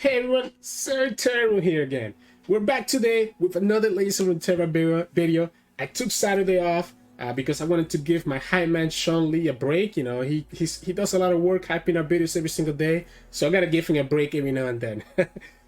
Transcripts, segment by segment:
Hey everyone, Sirturmund here again. We're back today with another latest Runeterra video. I took Saturday off because I wanted to give my hype man Sean Lee a break. You know, he does a lot of work hyping our videos every single day, so I gotta give him a break every now and then.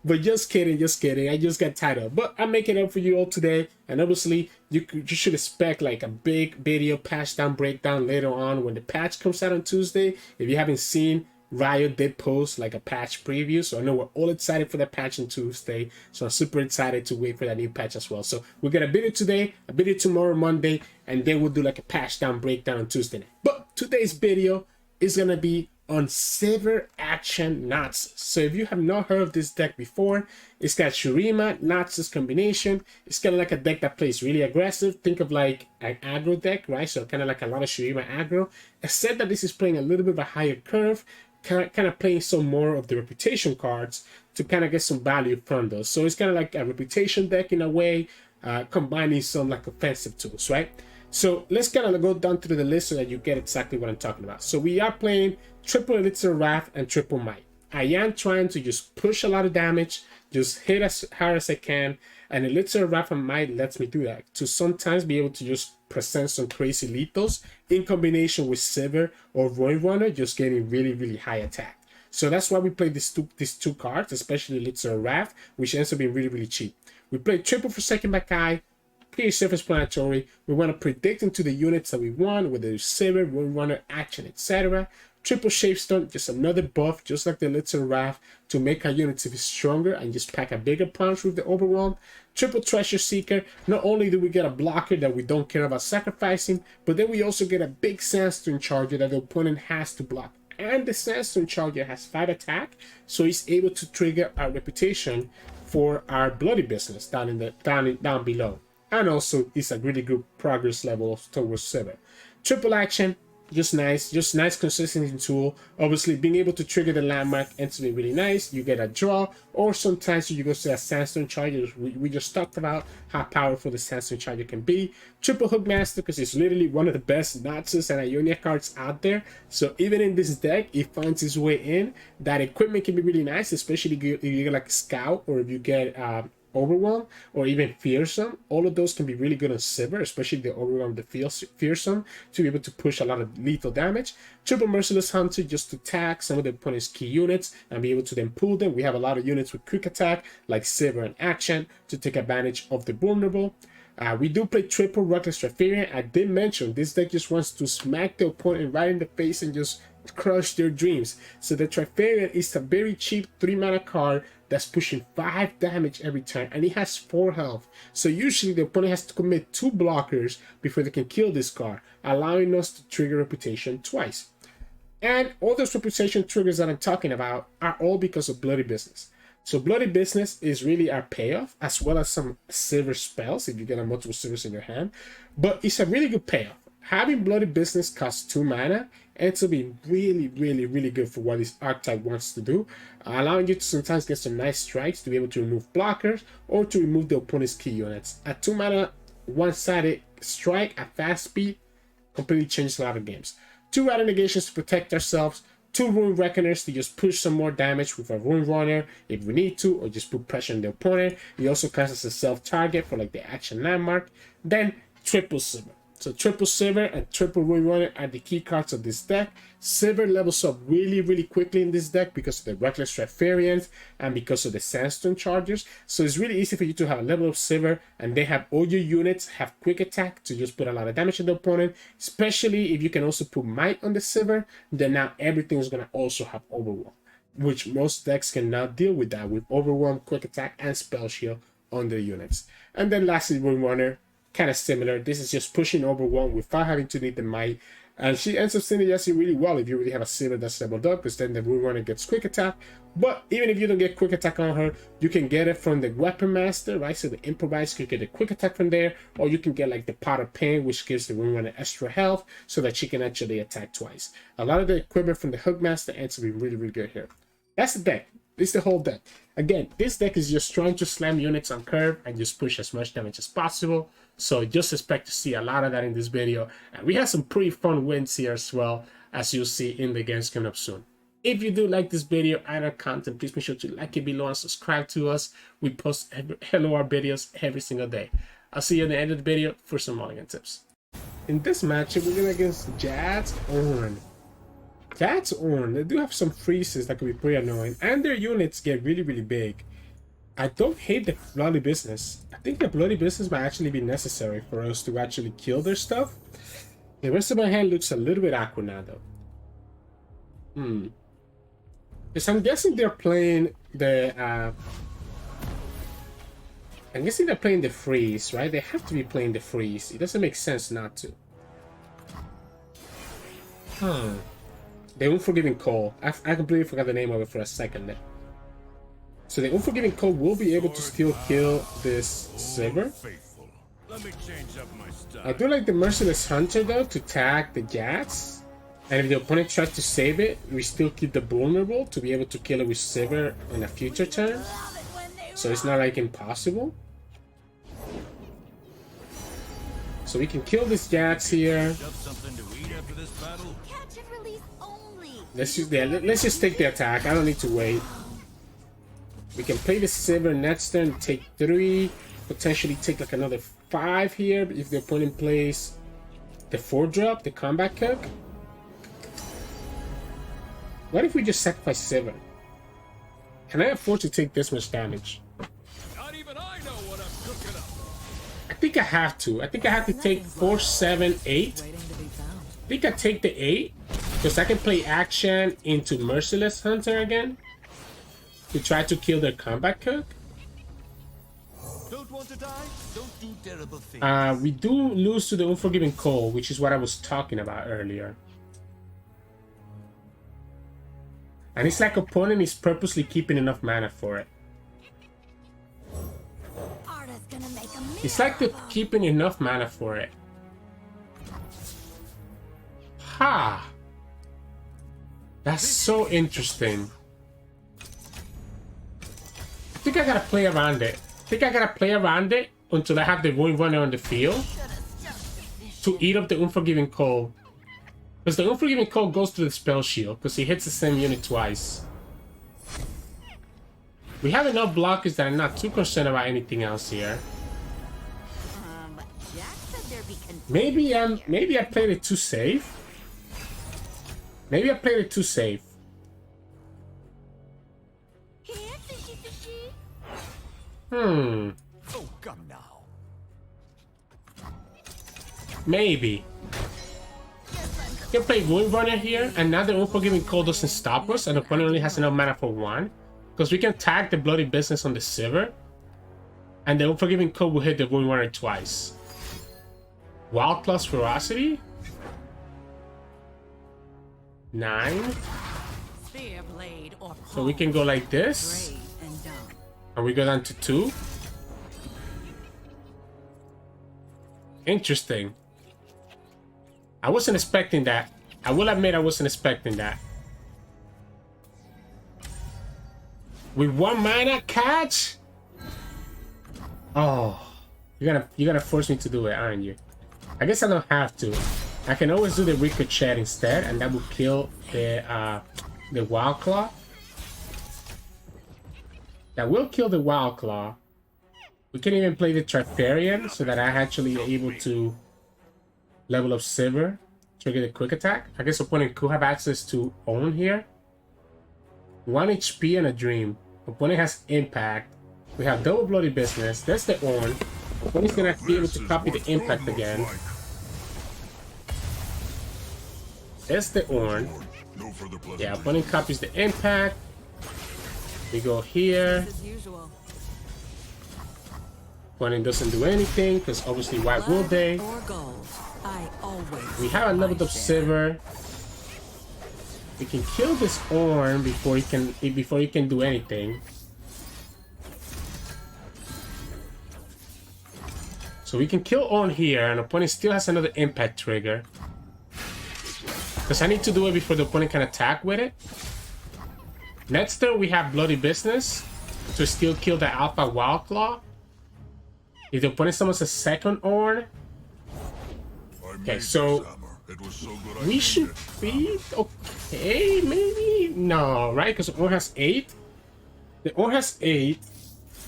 But just kidding, just kidding. I just got tied up. But I'm making up for you all today, and obviously you should expect like a big video patch down breakdown later on when the patch comes out on Tuesday. If you haven't seen, Riot did post like a patch preview, so I know we're all excited for that patch on Tuesday. So I'm super excited to wait for that new patch as well. So we'll get a video today, a video tomorrow, Monday, and then we'll do like a patch down breakdown on Tuesday night. But today's video is gonna be on Sivir Akshan Noxus. So if you have not heard of this deck before, it's got Shurima Noxus combination. It's kind of like a deck that plays really aggressive. Think of like an aggro deck, right? So kind of like a lot of Shurima aggro, except that this is playing a little bit of a higher curve, kind of playing some more of the reputation cards to kind of get some value from those. So it's kind of like a reputation deck in a way, combining some like offensive tools, right? So let's kind of go down through the list so that you get exactly what I'm talking about. So we are playing triple Elixir Wrath and triple Might. I am trying to just push a lot of damage, just hit as hard as I can, and Elixir Wrath and Might lets me do that to sometimes be able to just present some crazy lethals in combination with Sivir or Roadrunner, just getting really high attack. So that's why we play these two cards, especially Elixir Wrath, which ends up being really cheap. We play triple for second back eye, pretty self-explanatory. We want to predict into the units that we want, whether it's Sivir, Roadrunner, Action, etc. Triple Shapestone, just another buff, just like the Elixir Wrath, to make our units even stronger and just pack a bigger punch with the Overwhelm. Triple Treasure Seeker, not only do we get a blocker that we don't care about sacrificing, but then we also get a big Sandstone Charger that the opponent has to block. And the Sandstone Charger has 5 attack, so he's able to trigger our Reputation for our Bloody Business down below. And also, it's a really good progress level towards Sivir. Triple Action, just nice consistency tool. Obviously, being able to trigger the landmark ends to be really nice. You get a draw, or sometimes you go to a Sandstone Charger. We just talked about how powerful the Sandstone Charger can be. Triple Hookmaster, because it's literally one of the best Noxus and Ionia cards out there. So even in this deck, it finds its way in. That equipment can be really nice, especially if you get like Scout, or if you get Overwhelm, or even Fearsome. All of those can be really good on Sivir, especially the Overwhelm, the Fearsome, to be able to push a lot of lethal damage. Triple Merciless Hunter, just to tag some of the opponent's key units and be able to then pull them. We have a lot of units with quick attack like Sivir and Action to take advantage of the vulnerable. We do play triple Reckless Trifarian. I did mention this deck just wants to smack the opponent right in the face and just crush their dreams. So the Trifarian is a very cheap 3-mana card that's pushing 5 damage every turn, and it has 4 health. So usually the opponent has to commit 2 blockers before they can kill this card, allowing us to trigger Reputation twice. And all those Reputation triggers that I'm talking about are all because of Bloody Business. So Bloody Business is really our payoff, as well as some Sivir spells if you get a multiple Sivirs in your hand. But it's a really good payoff. Having Bloody Business cost 2 mana ends up being really good for what this archetype wants to do, allowing you to sometimes get some nice strikes to be able to remove blockers or to remove the opponent's key units. A 2 mana one-sided strike at fast speed completely changes a lot of games. 2 Rattle Negations to protect ourselves, 2 Rune Reckoners to just push some more damage with a Rune Runner if we need to, or just put pressure on the opponent. It also counts as a self-target for like the action landmark. Then triple Sivir. So triple Sivir and triple Rune Runner are the key cards of this deck. Sivir levels up really quickly in this deck because of the Reckless Trifarians and because of the Sandstone Chargers. So it's really easy for you to have a level of Sivir and they have all your units have quick attack to just put a lot of damage on the opponent. Especially if you can also put Might on the Sivir, then now everything is going to also have Overwhelm, which most decks cannot deal with that, with Overwhelm, quick attack, and Spell Shield on their units. And then lastly, Rune Runner, kind of similar. This is just pushing Overwhelm without having to need the Might, and she ends up synergizing really well if you really have a Sivir that's leveled up, because then the Rune Runner gets quick attack. But even if you don't get quick attack on her, you can get it from the Weapon Master, right? So the Improvise, you get a quick attack from there, or you can get like the Pot of Pain, which gives the Rune Runner extra health so that she can actually attack twice. A lot of the equipment from the Hookmaster ends up being really good here. That's the deck. This is the whole deck. Again, this deck is just trying to slam units on curve and just push as much damage as possible. So just expect to see a lot of that in this video. And we have some pretty fun wins here as well, as you'll see in the games coming up soon. If you do like this video and our content, please make sure to like it below and subscribe to us. We post LOR videos every single day. I'll see you at the end of the video for some mulligan tips. In this matchup, we're going against Jax Ornn. Jax Ornn, they do have some freezes that could be pretty annoying, and their units get really, really big. I don't hate the bloody business. I think the bloody business might actually be necessary for us to actually kill their stuff. The rest of my hand looks a little bit awkward now, though. Because I'm guessing they're playing the I'm guessing they're playing the freeze, right? They have to be playing the freeze. It doesn't make sense not to. The Unforgiving Call. I completely forgot the name of it for a second there. So the Unforgiving Call will be able to still kill this Sivir. I do like the Merciless Hunter though to tag the Jax. And if the opponent tries to save it, we still keep the vulnerable to be able to kill it with Sivir in a future turn. So it's not like impossible. So we can kill this Jax here. Let's just take the attack. I don't need to wait. We can play the Sivir next turn, take 3, potentially take like another 5 here if the opponent plays the 4-drop, the combat cook. What if we just sacrifice Sivir? Can I afford to take this much damage? Not even I know what I'm cooking up. I think I have to. I think I have to take 4, 7, 8. I think I take the 8 because I can play Action into Merciless Hunter again to try to kill their combat cook. Don't want to die? Don't do terrible things. We do lose to the Unforgiving Call, which is what I was talking about earlier. And it's like opponent is purposely keeping enough mana for it. It's like they're keeping enough mana for it. Ha! That's so interesting. I think I gotta play around it. Until I have the Void Runner on the field to eat up the Unforgiving Call. Because the Unforgiving Call goes to the spell shield, because he hits the same unit twice. We have enough blockers that I'm not too concerned about anything else here. Maybe I played it too safe. Oh, come now. Maybe. We can play Void Runner here, and now the Unforgiving Call doesn't stop us, and the opponent only has enough mana for 1. Because we can tag the Bloody Business on the Sivir, and the Unforgiving Call will hit the Void Runner twice. Wild Claw's Ferocity? 9. So we can go like this, and we go down to 2. Interesting. I wasn't expecting that. I will admit I wasn't expecting that. With 1 mana catch? Oh, you're gonna force me to do it, aren't you? I guess I don't have to. I can always do the Ricochet instead, and that will kill the Wild Claw. That will kill the Wild Claw. We can even play the Trifarian so that I'm actually able to level up Sivir, trigger the quick attack. I guess opponent could have access to Own here. 1 HP and a Dream. Opponent has Impact. We have double Bloody Business. That's the Own. Opponent's gonna be able to copy the Impact again. That's the Own. Yeah, opponent copies the Impact. We go here. Opponent doesn't do anything because obviously why would they? We have a leveled up Sivir. We can kill this Ornn before he can do anything. So we can kill Ornn here, and opponent still has another impact trigger. Because I need to do it before the opponent can attack with it. Next turn we have Bloody Business to still kill the Alpha Wild Claw. If the opponent summons a second Ornn. Okay, so It was so good. We should be okay, maybe? No, right? Because the Ornn has 8. The Ornn has 8.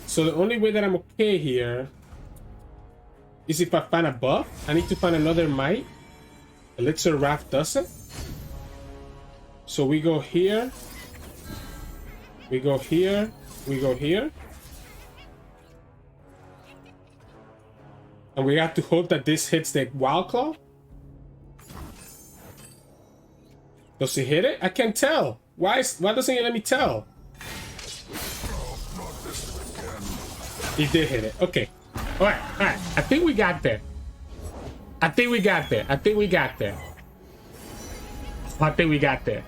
So the only way that I'm okay here is if I find a buff. I need to find another might. Elixir Wrath doesn't. So we go here. We go here. We go here. And we have to hope that this hits the Wild Claw. Does he hit it? I can't tell. Why doesn't it let me tell? He did hit it. Okay. Alright, alright. I think we got there. I think we got there. I think we got there. I think we got there.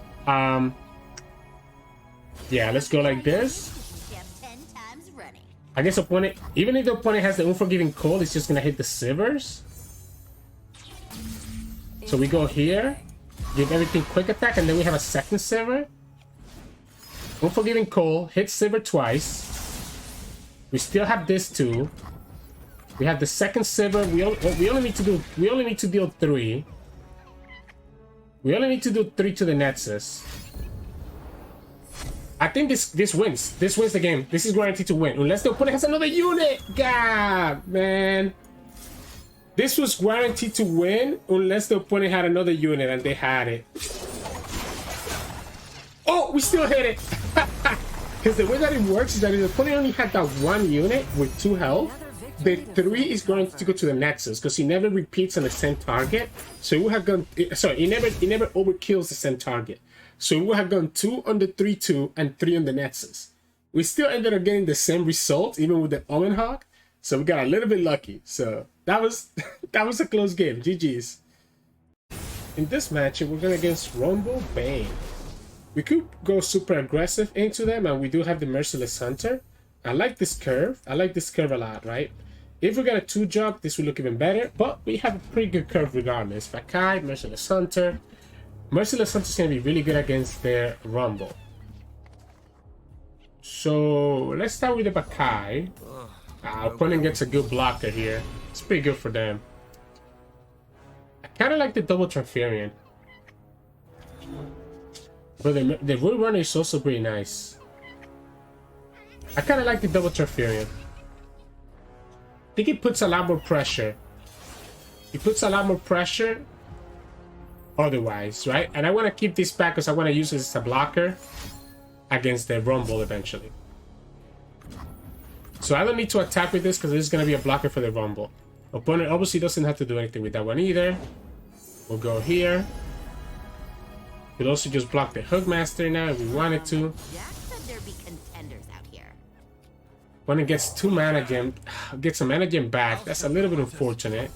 Yeah, let's go like this. I guess opponent, even if the opponent has the Unforgiving Cold, it's just gonna hit the Sivers. So we go here, give everything quick attack, and then we have a second Sivir. Unforgiving Cold, hit Sivir twice. We still have this too. We have the second Sivir. We only need to deal 3. We only need to do 3 to the Nexus. I think this wins. This wins the game. This is guaranteed to win. Unless the opponent has another unit. God, man. This was guaranteed to win unless the opponent had another unit and they had it. Oh, we still hit it. Because the way that it works is that if the opponent only had that 1 unit with 2 health, the 3 is going to go to the Nexus because he never repeats on the same target. So it would have gone. Sorry, it never overkills the same target. So we would have gone 2 on the 3-2 and 3 on the Nexus. We still ended up getting the same result even with the Omen Hawk. So we got a little bit lucky. So that was a close game. GG's. In this match, we're going against Rumble Vayne. We could go super aggressive into them, and we do have the Merciless Hunter. I like this curve. I like this curve a lot, right? If we got a 2-drop, this will look even better. But we have a pretty good curve regardless. Vakai, Merciless Hunter. Merciless Hunter is going to be really good against their Rumble. So let's start with the Vakai. Our opponent gets a good blocker here. It's pretty good for them. I kind of like the double Transferian. But the Rune Runner is also pretty nice. I kind of like the double Transferian. I think it puts a lot more pressure. It puts a lot more pressure otherwise, right? And I want to keep this back because I want to use this as a blocker against the Rumble eventually. So I don't need to attack with this because this is going to be a blocker for the Rumble. Opponent obviously doesn't have to do anything with that one either. We'll go here. We'll also just block the Hookmaster now if we wanted to. Jax said there'd be contenders out here. Opponent gets 2 mana gem, gets a mana gem back. That's a little bit unfortunate.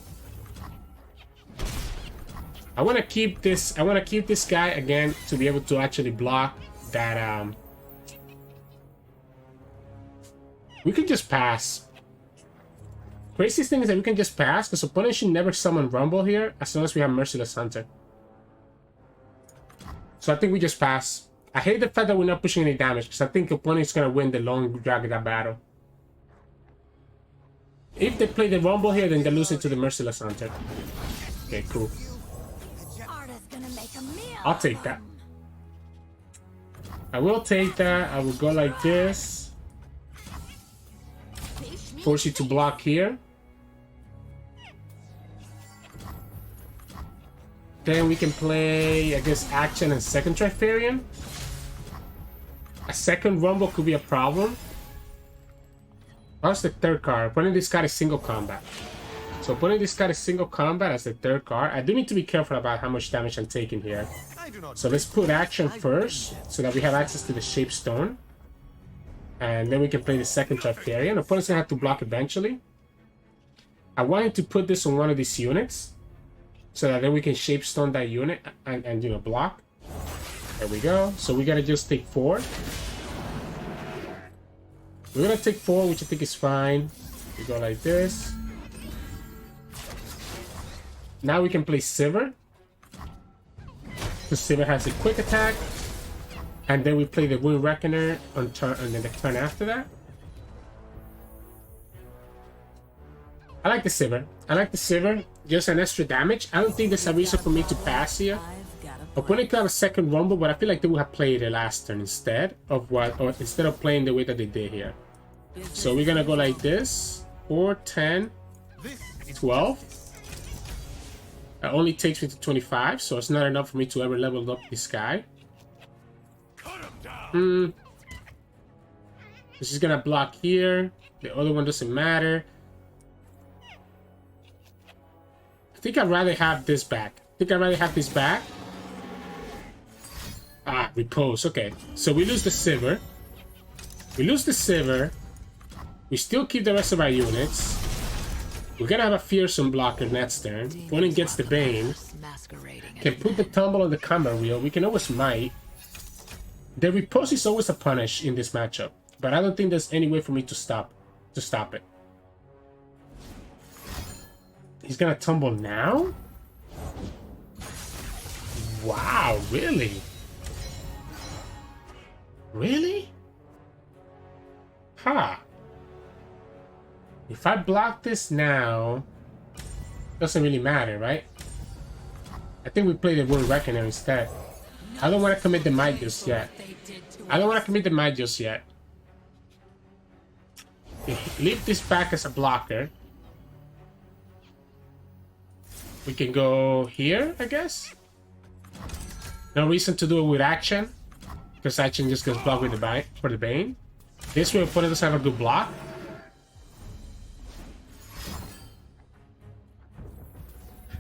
I want to keep this. I want to keep this guy again to be able to actually block that. We could just pass. Craziest thing is that we can just pass because opponent should never summon Rumble here as long as we have Merciless Hunter. So I think we just pass. I hate the fact that we're not pushing any damage because I think opponent is gonna win the long drag of that battle. If they play the Rumble here, then they lose it to the Merciless Hunter. Okay, cool. I'll take that. I will take that. I will go like this. Force you to block here. Then we can play, I guess, Action and second Trifarian. A second Rumble could be a problem. That's the third card. Opponent discard is single combat. So opponent discard is single combat as the third card. I do need to be careful about how much damage I'm taking here. So let's put Action first so that we have access to the Shape Stone. And then we can play the second Trifarian. Opponent's gonna have to block eventually. I wanted to put this on one of these units so that then we can Shape Stone that unit and you know, block. There we go. So we gotta just take 4. We're gonna take 4, which I think is fine. We go like this. Now we can play Sivir. So Sivir has a quick attack. And then we play the Wound Reckoner on turn, and then the turn after that. I like the Sivir. I like the Sivir. Just an extra damage. I don't think there's a reason for me to pass here. Opponent could have a second Rumble, but I feel like they would have played the last turn instead of instead of playing the way that they did here. So we're gonna go like this. 4, 10, 12. It only takes me to 25, so it's not enough for me to ever level up this guy. This is gonna block here. The other one doesn't matter. I think I'd rather have this back. Ah, repose. Okay, so we lose the Sivir. We still keep the rest of our units. We're gonna have a fearsome blocker next turn. Opponent gets the Bane. Can put the tumble on the combat wheel. We can always might. The repose is always a punish in this matchup, but I don't think there's any way for me to stop it. He's gonna tumble now? Wow, really? Really? Huh. If I block this now, doesn't really matter, right? I think we play the Wound Reckoner instead. I don't want to commit the might just yet. Leave this back as a blocker. We can go here, I guess. No reason to do it with action, because action just gets blocked with the Bane. This way, opponent doesn't have a good block.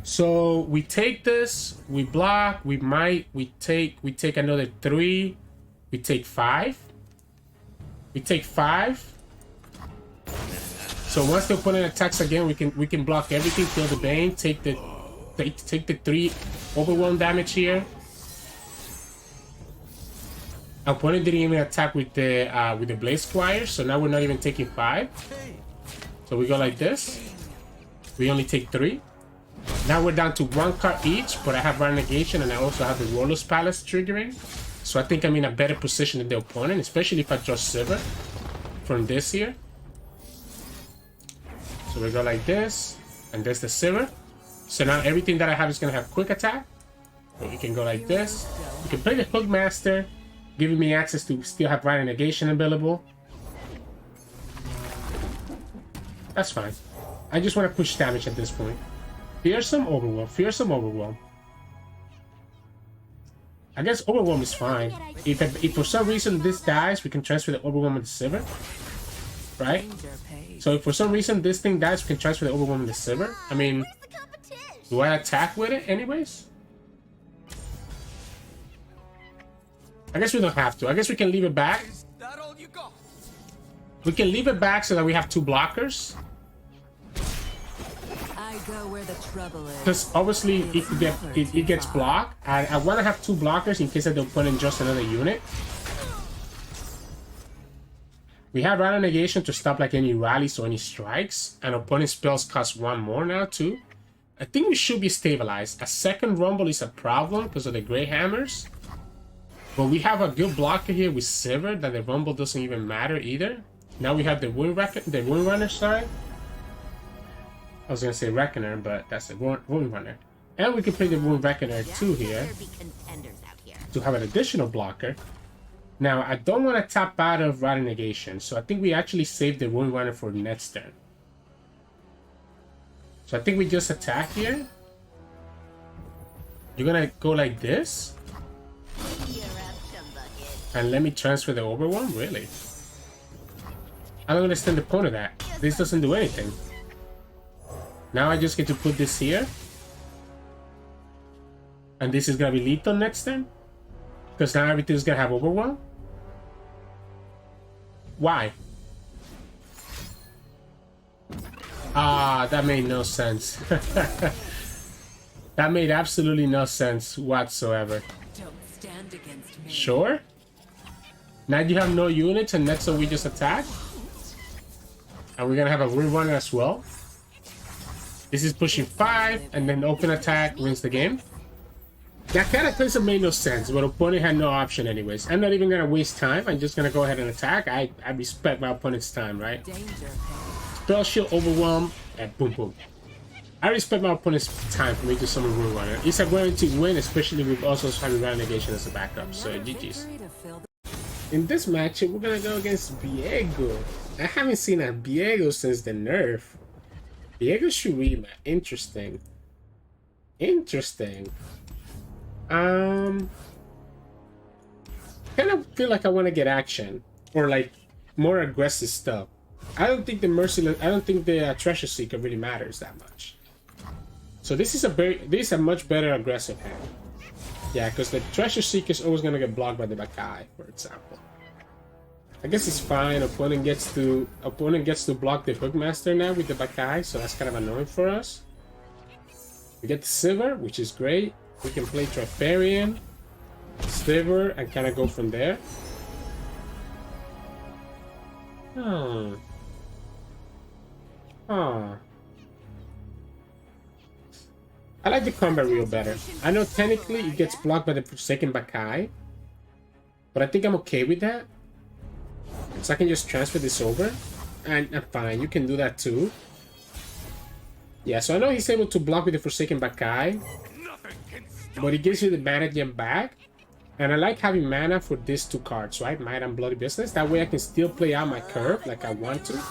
So we take this, we block, we might, we take another 3, we take 5. So once the opponent attacks again, we can block everything, kill the Bane, take the 3 overwhelm damage here. Our opponent didn't even attack with the Blade Squire, so now we're not even taking 5. So we go like this. We only take 3. Now we're down to 1 card each, but I have Renegation and I also have the Warlord's Palace triggering. So I think I'm in a better position than the opponent, especially if I draw Sivir from this here. So we go like this, and there's the Sivir. So now everything that I have is going to have quick attack. So we can go like this. We can play the Hookmaster, giving me access to still have Renegation available. That's fine. I just want to push damage at this point. Fearsome Overwhelm. I guess Overwhelm is fine. If for some reason this dies, we can transfer the Overwhelm into Sivir. Right? So if for some reason this thing dies, we can transfer the Overwhelm into Sivir. I mean, do I attack with it anyways? I guess we don't have to. I guess we can leave it back. We can leave it back so that we have 2 blockers. Because obviously it gets blocked. I want to have 2 blockers in case I don't put in just another unit. We have Random Negation to stop like any rallies or any strikes. And opponent spells cost 1 more now too. I think we should be stabilized. A second Rumble is a problem because of the Grey Hammers. But we have a good blocker here with Sivir that the Rumble doesn't even matter either. Now we have the Wound Runner side. I was gonna say Reckoner, but that's the Wound Runner. And we can play the Wound Reckoner too here to have an additional blocker. Now I don't want to tap out of Random Negation, so I think we actually save the Wound Runner for next turn. So I think we just attack here. You're gonna go like this. And let me transfer the Overwhelm? Really? I don't understand the point of that. This doesn't do anything. Now I just get to put this here. And this is gonna be lethal next turn. Because now everything's gonna have Overwhelm. Why? Ah, that made no sense. That made absolutely no sense whatsoever. Sure? Now you have no units and next turn we just attack? And we're gonna have a Wound Runner as well. This is pushing 5, and then open attack wins the game. That kind of doesn't make no sense, but opponent had no option anyways. I'm not even gonna waste time. I'm just gonna go ahead and attack. I respect my opponent's time, right? Spell Shield, Overwhelm, and boom boom. I respect my opponent's time for me to summon Rune Runner. It's a guaranteed win, especially with also having Round Negation as a backup, so GG's. In this matchup, we're gonna go against Viego. I haven't seen a Viego since the nerf. Viego Shurima, interesting. Interesting. Kind of feel like I want to get action or like more aggressive stuff. I don't think the Treasure Seeker really matters that much. So this is a much better aggressive hand. Yeah, because the Treasure Seeker is always gonna get blocked by the Bakai, for example. I guess it's fine. Opponent gets to block the Hookmaster now with the Bakai, so that's kind of annoying for us. We get the Sivir, which is great. We can play Trifarian, Sivir, and kind of go from there. I like the combat reel better. I know technically it gets blocked by the Forsaken Bakai, but I think I'm okay with that. So I can just transfer this over, and I'm fine. You can do that too. Yeah, so I know he's able to block with the Forsaken Bakai, but he gives you the mana gem back. And I like having mana for these two cards, right? Might and Bloody Business. That way I can still play out my curve like I want to.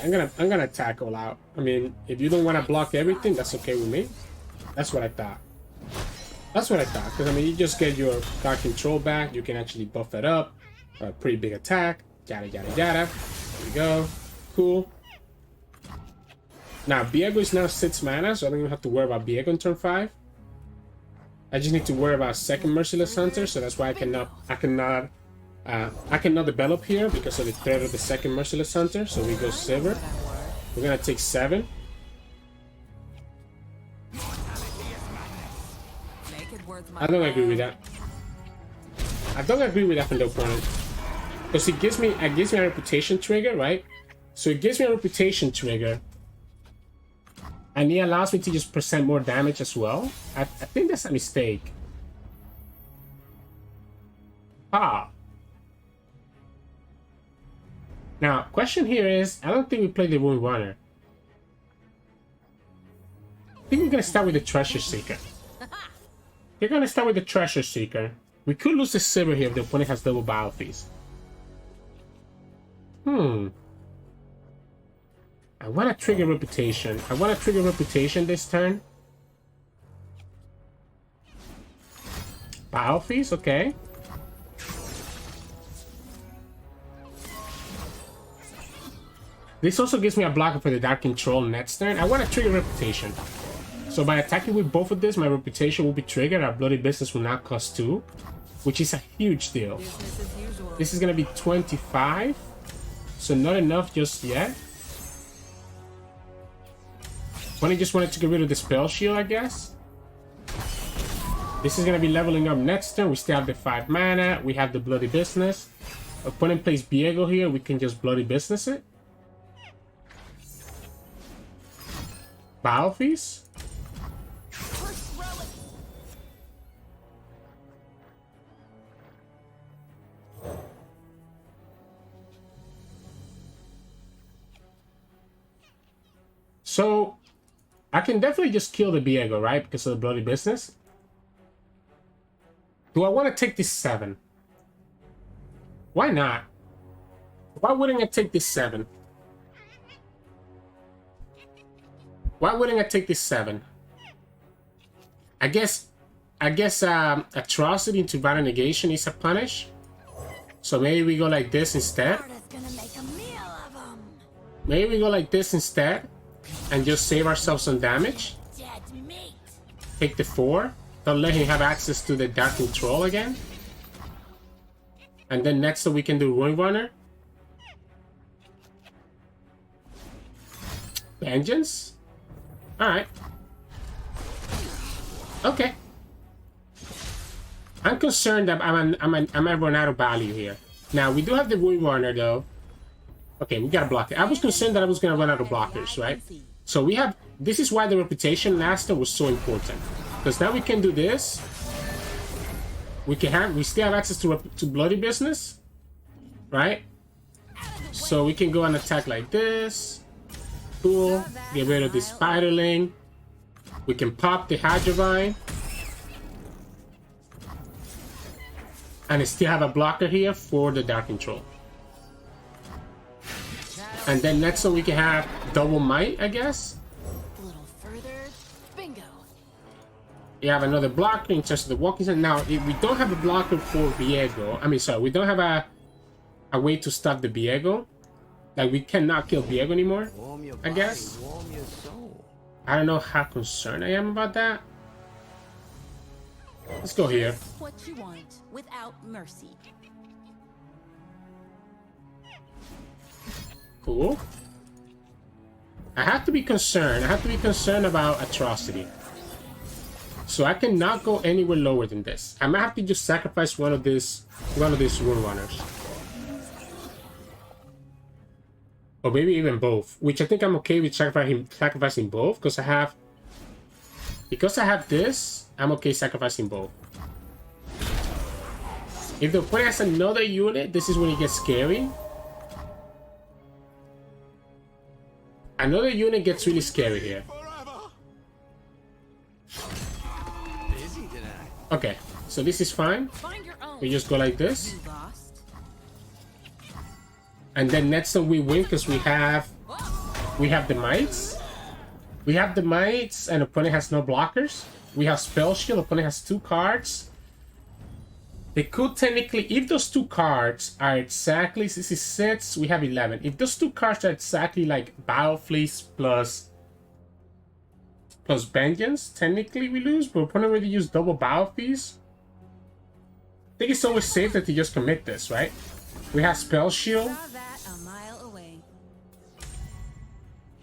I'm gonna attack all out. I mean, if you don't want to block everything, that's okay with me. That's what I thought. That's what I thought. Because I mean, you just get your card control back. You can actually buff it up. A pretty big attack. Yada yada yada. There we go. Cool. Now Viego is now 6 mana, so I don't even have to worry about Viego in turn 5. I just need to worry about second Merciless Hunter, so that's why I cannot develop here because of the threat of the second Merciless Hunter. So we go Sivir. We're gonna take 7. I don't agree with that. I don't agree with that from the opponent because it gives me a reputation trigger, right? So it gives me a reputation trigger. And he allows me to just present more damage as well. I think that's a mistake. Now, question here is, I don't think we play the Rune Runner. I think we're gonna start with the Treasure Seeker. We're gonna start with the Treasure Seeker. We could lose the Sivir here if the opponent has double battle fees. I want to trigger Reputation. I want to trigger Reputation this turn. Battle fees, okay. This also gives me a blocker for the Dark Control next turn. I want to trigger Reputation. So by attacking with both of this, my Reputation will be triggered. Our Bloody Business will now cost 2, which is a huge deal. This is going to be 25. So not enough just yet. Bunny just wanted to get rid of the Spell Shield, I guess. This is going to be leveling up next turn. We still have the 5 mana. We have the Bloody Business. Opponent plays Viego here. We can just Bloody Business it. Battle Feast. So I can definitely just kill the Viego, right? Because of the Bloody Business. Do I want to take this 7? Why not? Why wouldn't I take this 7? Why wouldn't I take this 7? I guess Atrocity into Battle Negation is a punish. So maybe we go like this instead. Maybe we go like this instead. And just save ourselves some damage. Take the 4. Don't let him have access to the Dark Control again. And then next so we can do Rune Runner. Vengeance? Alright. Okay. I'm concerned that I might run out of value here. Now, we do have the Rune Runner though. Okay, we gotta block it. I was concerned that I was gonna run out of blockers, right? So we have... This is why the Reputation last turn was so important. Because now we can do this. We still have access to Bloody Business. Right? So we can go and attack like this. Cool. Get rid of the Spiderling. We can pop the Hydrovine. And I still have a blocker here for the Dark Control. And then next one we can have double might, I guess. A little further. Bingo. You have another blocker in terms of the walking side. Now, if we don't have a blocker for Viego, I mean, sorry, we don't have a way to stop the Viego. Like, we cannot kill Viego anymore, I guess. I don't know how concerned I am about that. Let's go here. What you want without mercy. Cool. I have to be concerned. I have to be concerned about Atrocity. So I cannot go anywhere lower than this. I might have to just sacrifice one of these Rune Runners. Or maybe even both. Which I think I'm okay with sacrificing both. Because I have this, I'm okay sacrificing both. If the opponent has another unit, this is when it gets scary. Another unit gets really scary here. Okay, so this is fine. We just go like this. And then next time we win because we have the mites. We have the mites and opponent has no blockers. We have Spell Shield, opponent has 2 cards. They could technically, if those 2 cards are exactly, this is 6, we have 11. If those 2 cards are exactly like Battle Fleece plus Vengeance, technically we lose, but opponent already used double Battle Fleece. I think it's always safer to just commit this, right? We have Spell Shield.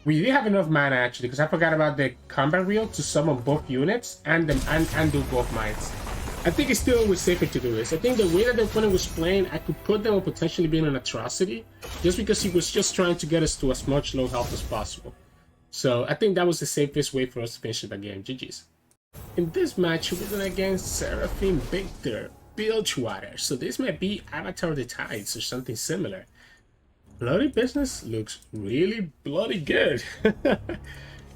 We did have enough mana actually, because I forgot about the combat reel to summon both units and do both mites. I think it's still always safer to do this. I think the way that the opponent was playing, I could put them on potentially being an Atrocity, just because he was just trying to get us to as much low health as possible. So I think that was the safest way for us to finish the game. GG's. In this match, we're going against Seraphine, Viktor, Bilgewater. So this might be Avatar of the Tides or something similar. Bloody Business looks really bloody good.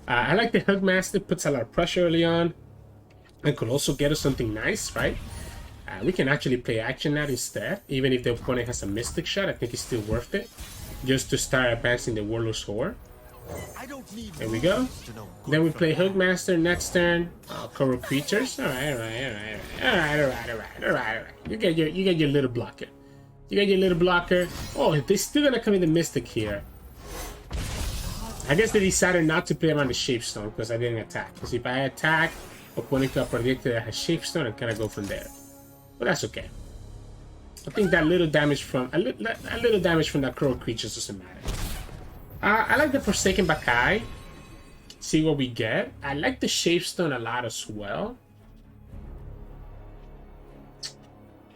I like the Hookmaster, puts a lot of pressure early on. It could also get us something nice, right? We can actually play Action Knight instead. Even if the opponent has a Mystic Shot, I think it's still worth it. Just to start advancing the Warlord's Horror. There we go. Then we play Hookmaster next turn. Cover Creatures. Alright. You get your little blocker. You got your little blocker. Oh, they're still gonna come in the Mystic here. I guess they decided not to play around the Shapestone because I didn't attack. Because if I attack, opponent could predict that I have Shapestone and kind of go from there. But that's okay. I think that little damage from a little damage from that Crow Creatures doesn't matter. I like the Forsaken Bakai. See what we get. I like the Shapestone a lot as well.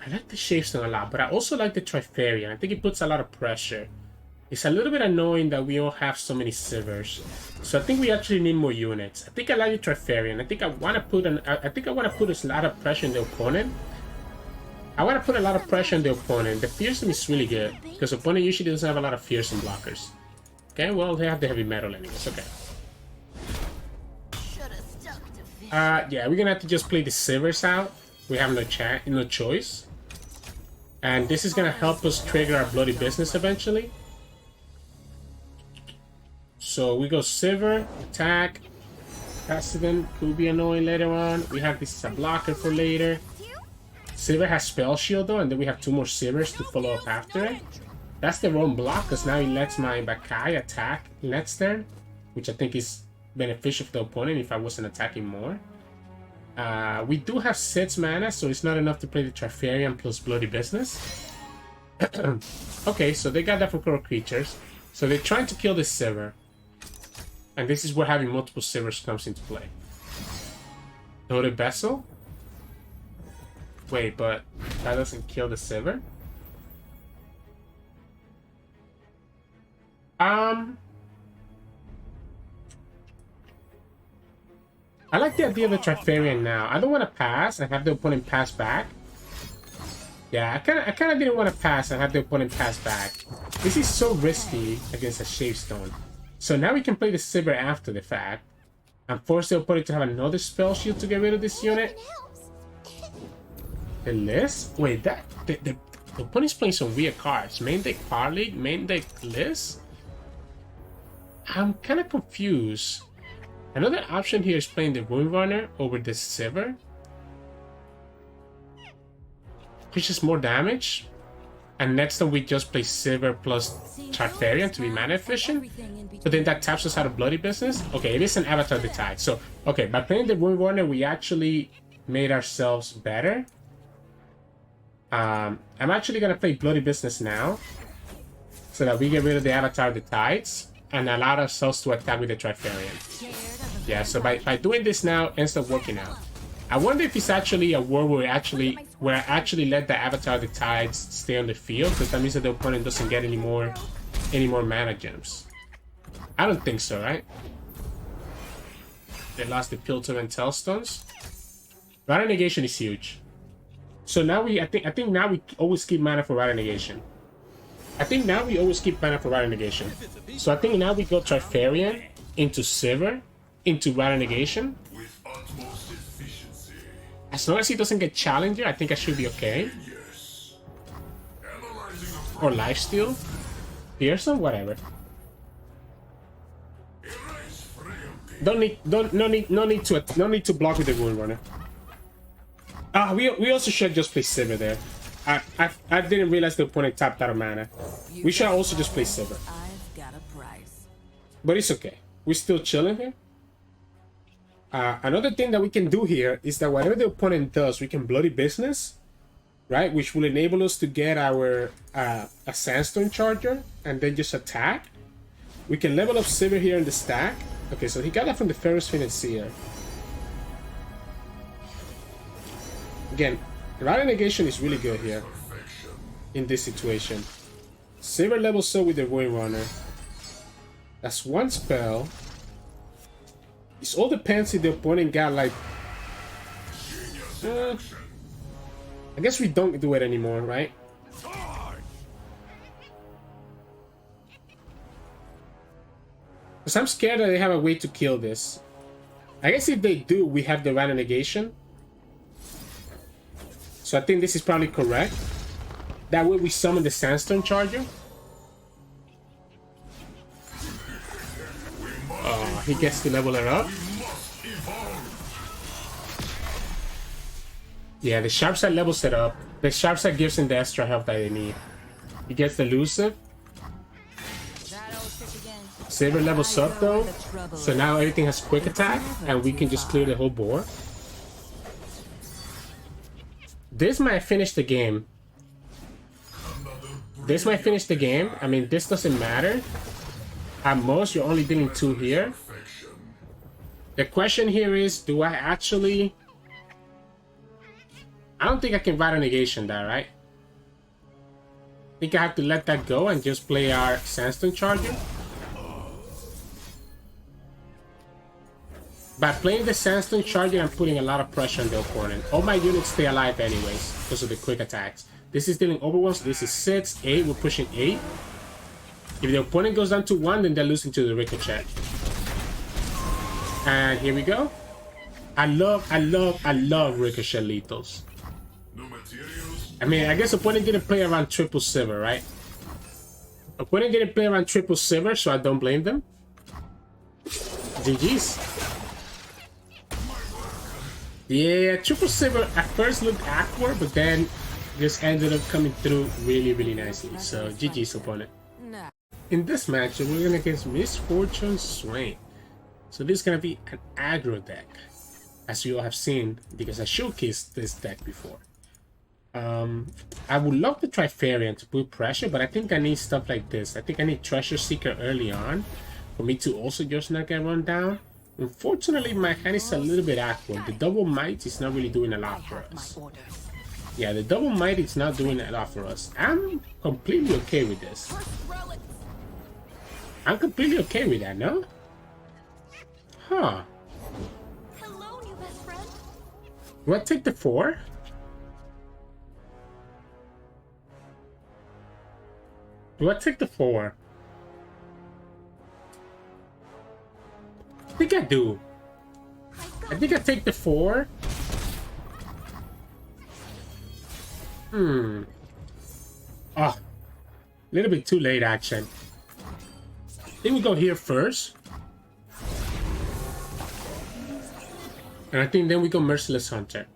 I like the Shapestone a lot, but I also like the Trifarian. I think it puts a lot of pressure. It's a little bit annoying that we all have so many Sivers. So I think we actually need more units. I think I like the Trifarian. I think I want to put a lot of pressure on the opponent. I want to put a lot of pressure on the opponent. The Fearsome is really good because opponent usually doesn't have a lot of Fearsome blockers. Okay, well they have the Heavy Metal anyways. Okay. Yeah, we're gonna have to just play the Sivers out. We have no choice. And this is gonna help us trigger our Bloody Business eventually. So we go Sivir, attack. Accident could be annoying later on. We have this as a blocker for later. Sivir has Spell Shield though, and then we have 2 more Sivers to follow up after it. That's the wrong block, because now he lets my Bakai attack next turn, which I think is beneficial for the opponent if I wasn't attacking more. We do have 6 mana, so it's not enough to play the Trifarian plus Bloody Business. Okay, so they got that from Crow Creatures. So they're trying to kill the Sivir. And this is where having multiple Sivers comes into play. Loaded Vessel? Wait, but that doesn't kill the Sivir? I like the idea of the Trifarian now. I don't want to pass and have the opponent pass back. Yeah, I kind of didn't want to pass and have the opponent pass back. This is so risky against a Shavestone. So now we can play the Sivir after the fact and force the opponent to have another spell shield to get rid of this unit. The list? Wait, that the opponent's playing some weird cards. Main deck Parley, main deck list? I'm kind of confused. Another option here is playing the Runner over the Sivir, which is more damage. And next time we just play Sivir plus Tarfarian to be mana efficient. But then that taps us out of Bloody Business. Okay, it is an Avatar the Tide. So, okay, by playing the Runner, we actually made ourselves better. I'm actually going to play Bloody Business now, so that we get rid of the Avatar of the Tides and allow ourselves to attack with the Trifarian. Yeah, so by doing this now, it ends up working out. I wonder if it's actually a world where I actually let the Avatar of the Tides stay on the field, because that means that the opponent doesn't get any more mana gems. I don't think so, right? They lost the Piltover and Tailstones. Rata Negation is huge. So now I think now we always keep mana for Rata Negation. I think now we always keep mana for Rata Negation. So I think now we go Trifarian into Sivir into Rata Negation. As long as he doesn't get Challenger, I think I should be okay. Or Lifesteal. Pearson, whatever. No need to block with the Rune Runner. We also should just play Sivir there. I didn't realize the opponent tapped out of mana. We should also just play Sivir. But it's okay. We're still chilling here. Another thing that we can do here is that whatever the opponent does, we can Bloody Business, right? Which will enable us to get our a Sandstone Charger and then just attack. We can level up Sivir here in the stack. Okay, so he got that from the Ferrous Financier. Again, Rata Negation is really good here in this situation. Sivir levels up with the Ruin Runner. That's one spell. It all depends if the opponent got like... I guess we don't do it anymore, right? Because I'm scared that they have a way to kill this. I guess if they do, we have the Rata Negation. So I think this is probably correct. That way we summon the Sandstone Charger. He gets to level it up. Yeah, the Sharpside levels it up. The Sharpside gives him the extra health that they need. He gets the Elusive. Sivir levels up though. So now everything has quick attack and we can just clear the whole board. This might finish the game. This might finish the game. I mean, this doesn't matter. At most, you're only dealing 2 here. The question here is, do I actually... I don't think I can Rata Negation that, right? I think I have to let that go and just play our Sandstone Charger. By playing the Sandstone Charger, I'm putting a lot of pressure on the opponent. All my units stay alive anyways, because of the quick attacks. This is dealing overwhelms, so this is 6, 8, we're pushing 8. If the opponent goes down to 1, then they're losing to the Ricochet. And here we go. I love Ricochet lethals. I mean, I guess opponent didn't play around triple Sivir, right? Opponent didn't play around triple Sivir, so I don't blame them. GG's. Yeah, triple Sivir at first looked awkward, but then just ended up coming through really, really nicely. So GG's opponent. In this matchup, we're gonna against Misfortune Swain. So this is gonna be an aggro deck, as you all have seen, because I showcased this deck before. I would love to try Trifarian to put pressure, but I think I need stuff like this. I think I need Treasure Seeker early on for me to also just not get run down. Unfortunately, my hand is a little bit awkward. The double might is not really doing a lot for us. Yeah, the double might is not doing a lot for us. I'm completely okay with this. I'm completely okay with that, no? Huh. Hello, new best friend. Do I take the 4? Do I take the 4? I think I do. I think I take the 4. Oh, a little bit too late, action. I think we go here first. And I think then we go Merciless Hunter.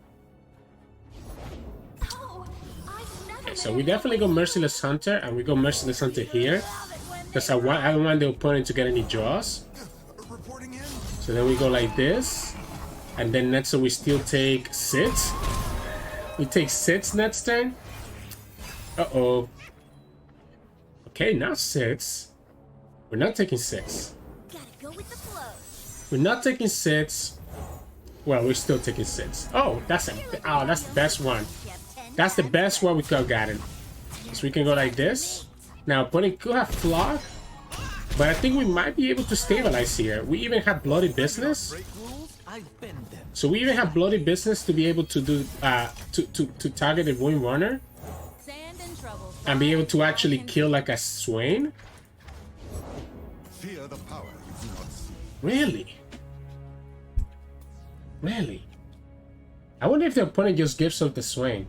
Okay, so we definitely go Merciless Hunter, and we go Merciless Hunter here. Because I don't want the opponent to get any draws. So then we go like this. And then next, so we still take 6. We take 6 next turn. Uh-oh. Okay, now 6. We're not taking 6. Gotta go with the flow. We're not taking 6. Well, we're still taking 6. Oh, that's the best one. That's the best one we could have gotten. So we can go like this. Now, opponent could have Flock, but I think we might be able to stabilize here. We even have Bloody Business. So we even have Bloody Business to be able to do to target the Wind Runner and be able to actually kill like a Swain. Fear the power you do not see. Really? Really? I wonder if the opponent just gives up the Swain.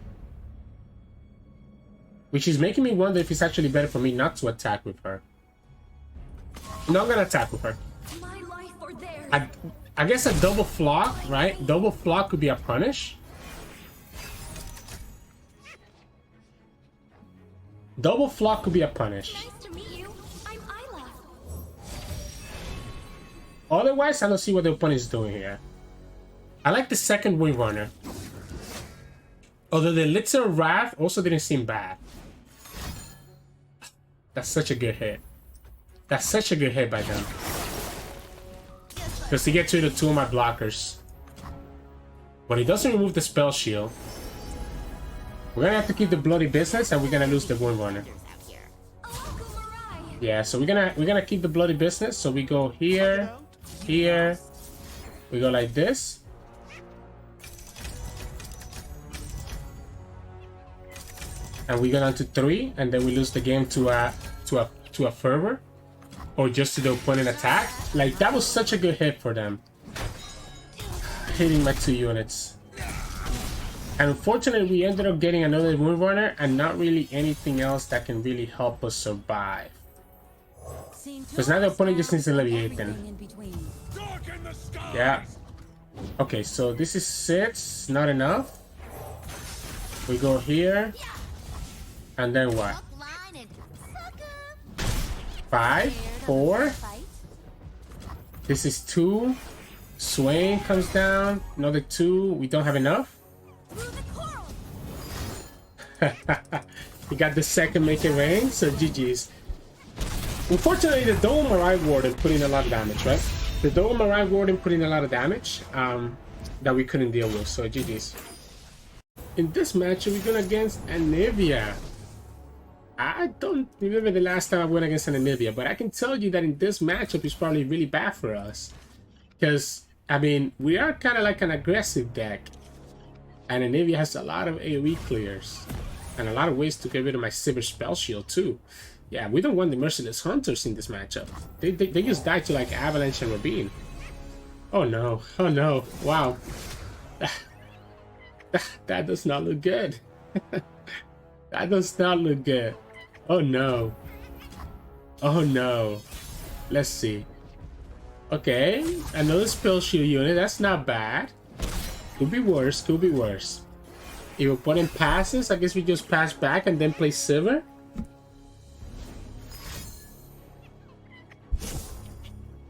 Which is making me wonder if it's actually better for me not to attack with her. No, I'm gonna attack with her. My life or theirs. I guess a double flock, right? Double flock could be a punish. Double flock could be a punish. Nice to meet you. I'm Isla. Otherwise, I don't see what the opponent is doing here. I like the second Wind Runner. Although the Elixir Wrath also didn't seem bad. That's such a good hit. That's such a good hit by them. Because he gets rid of 2 of my blockers. But he doesn't remove the spell shield. We're gonna have to keep the Bloody Business and we're gonna lose the Wind Runner. Yeah, so we're gonna keep the Bloody Business. So we go here, here. We go like this. And we go down to 3, and then we lose the game to a fervor. Or just to the opponent attack. Like, that was such a good hit for them. Hitting my 2 units. And unfortunately, we ended up getting another Wind Runner and not really anything else that can really help us survive. Because now the opponent just needs to alleviate them. Yeah. Okay, so this is 6. Not enough. We go here. And then what? 5, 4. This is 2. Swain comes down. Another 2. We don't have enough. We got the second Make It Rain, so GG's. Unfortunately, the Double Marai Warden put in a lot of damage, right? The Double Marai Warden put in a lot of damage that we couldn't deal with, so GG's. In this match, we're going against Anivia. I don't remember the last time I went against an Anivia, but I can tell you that in this matchup, it's probably really bad for us. Because, I mean, we are kind of like an aggressive deck. And Anivia has a lot of AoE clears. And a lot of ways to get rid of my Sivir Spell Shield, too. Yeah, we don't want the Merciless Hunters in this matchup. They just died to, like, Avalanche and Rabin. Oh, no. Oh, no. Wow. That does not look good. That does not look good. Oh no. Oh no. Let's see. Okay, another spell shield unit. That's not bad. Could be worse. Could be worse. If opponent passes, I guess we just pass back and then play Sivir.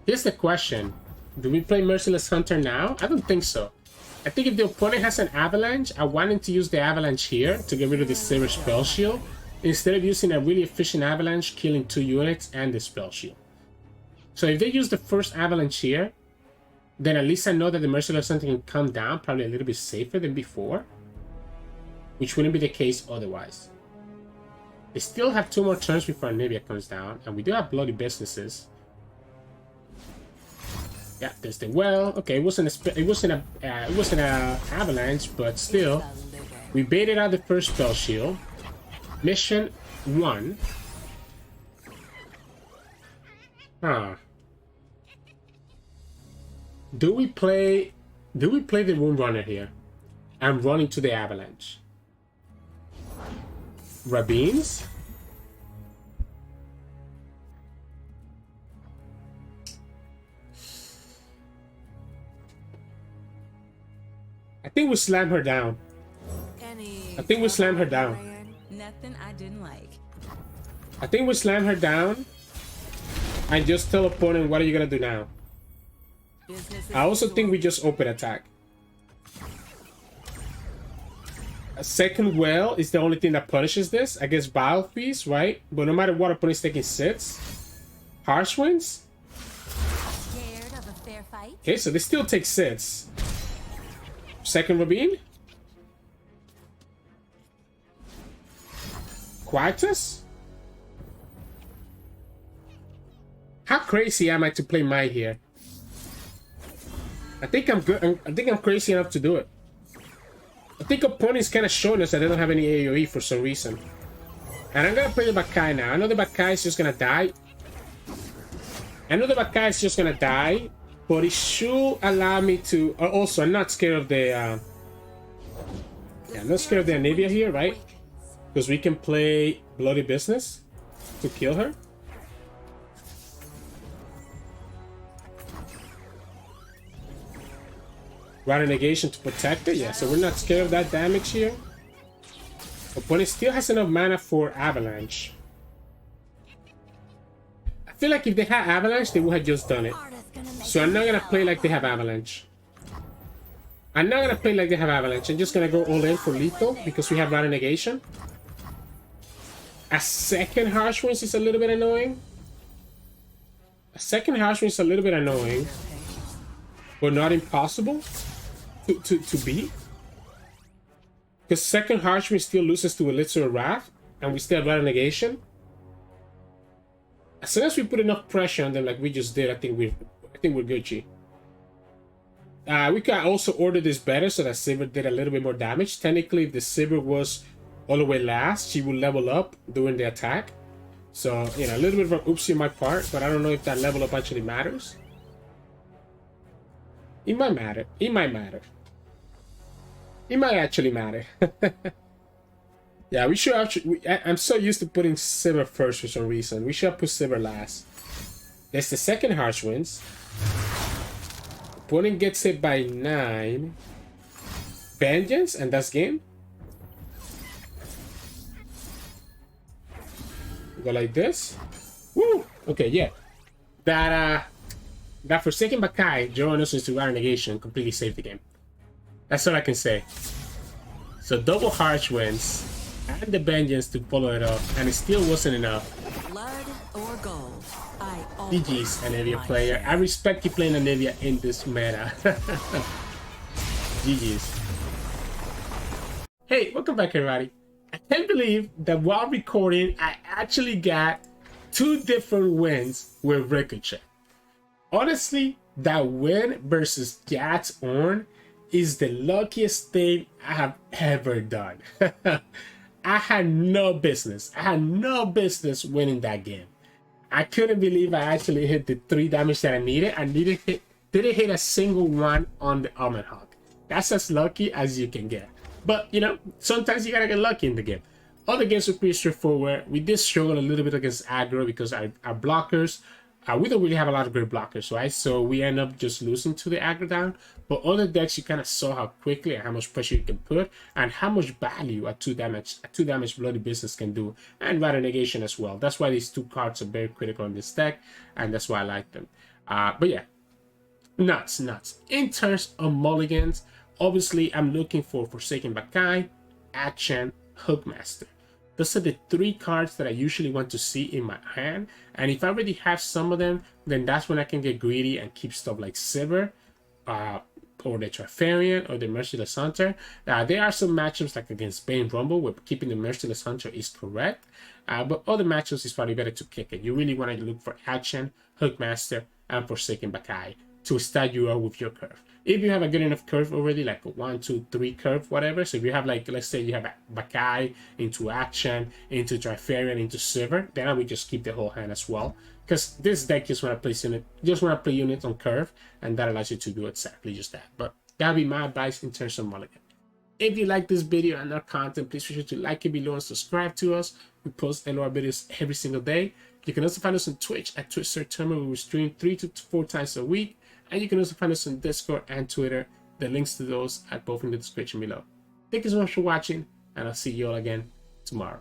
Here's the question. Do we play Merciless Hunter now? I don't think so. I think if the opponent has an Avalanche, I want him to use the Avalanche here to get rid of the Sivir Spell Shield, instead of using a really efficient Avalanche, killing 2 units and the Spell Shield. So if they use the first Avalanche here, then at least I know that the Merciless Hunter can come down probably a little bit safer than before, which wouldn't be the case otherwise. They still have 2 more turns before Anivia comes down, and we do have Bloody Businesses. Yeah, there's the well. Okay, it wasn't a avalanche, but still, we baited out the first spell shield. Mission 1. Huh. Do we play the Rune Runner here? I'm running to the Avalanche. Rabines? I think we slam her down. I think we slam her down. Nothing I didn't like. I think we slam her down and just tell opponent, what are you gonna do now? I also think we just open attack. A second well is the only thing that punishes this. I guess Bile Feast, right? But no matter what, opponent's taking 6. Harsh Winds? Scared of a fair fight? Okay, so they still take 6. Second Rabine? Quietus? How crazy am I to play Mai here? I think I'm good. I think I'm crazy enough to do it. I think opponent's kind of showing us that they don't have any AoE for some reason. And I'm gonna play the Bakai now. I know the Bakai is just gonna die. But it should allow me to... also, I'm not scared of the... yeah, I'm not scared of the Anivia here, right? Because we can play Bloody Business to kill her. Rather negation to protect it, yeah, so we're not scared of that damage here. Opponent still has enough mana for Avalanche. I feel like if they had Avalanche, they would have just done it. So I'm not gonna play like they have Avalanche. I'm just gonna go all in for lethal because we have Rather negation. A second Harsh Winds is a little bit annoying. But not impossible to beat. Because second Harsh Wind still loses to Elixir of Wrath, and we still have Rather negation. As soon as we put enough pressure on them like we just did, I think we're Gucci. We can also order this better so that Sivir did a little bit more damage. Technically, if the Sivir was all the way last, she would level up during the attack. So, you know, a little bit of an oopsie on my part, but I don't know if that level up actually matters. It might matter. It might actually matter. Yeah, we should actually... I'm so used to putting Sivir first for some reason. We should have put Sivir last. There's the second Harsh Winds. Opponent gets hit by 9. Vengeance, and that's game. Go like this. Woo! Okay, yeah. That Forsaken Bakai, Jax Ornn to Rather negation, completely saved the game. That's all I can say. So double Harsh Winds and the Vengeance to follow it up, and it still wasn't enough. Blood or gold. GG's, Anivia player. I respect you playing Anivia in this meta. GG's. Hey, welcome back, everybody. I can't believe that while recording, I actually got 2 different wins with Ricochet. Honestly, that win versus Jax Ornn is the luckiest thing I have ever done. I had no business winning that game. I couldn't believe I actually hit the 3 damage that I needed. Didn't hit a single one on the Almond Hawk. That's as lucky as you can get. But, you know, sometimes you gotta get lucky in the game. Other games were pretty straightforward. We did struggle a little bit against aggro because our blockers, we don't really have a lot of great blockers, right? So we end up just losing to the aggro down. But other decks, you kind of saw how quickly and how much pressure you can put and how much value a 2 damage Bloody Business can do, and Rather negation as well. That's why these 2 cards are very critical in this deck, and that's why I like them. But yeah, nuts. In terms of mulligans, obviously I'm looking for Forsaken Bakai, Akshan, Hookmaster. Those are the 3 cards that I usually want to see in my hand, and if I already have some of them, then that's when I can get greedy and keep stuff like Sivir, or the Trifarian, or the Merciless Hunter. There are some matchups like against Bane Rumble where keeping the Merciless Hunter is correct, but other matchups is probably better to kick it. You really want to look for Akshan, Hookmaster, and Forsaken Bakai. to start you out with your curve. If you have a good enough curve already, like a 1, 2, 3 curve, whatever. So if you have like, let's say you have Bakai into Action, into Trifarian, into Sivir, then I would just keep the whole hand as well. Because this deck just want to place unit, just want to play units on curve, and that allows you to do exactly just that. But that'll be my advice in terms of mulligan. If you like this video and our content, please be sure to like it below and subscribe to us. We post LOR videos every single day. You can also find us on Twitch at Twitch Sirturmund, where we stream 3 to 4 times a week. And you can also find us on Discord and Twitter. The links to those are both in the description below. Thank you so much for watching, and I'll see you all again tomorrow.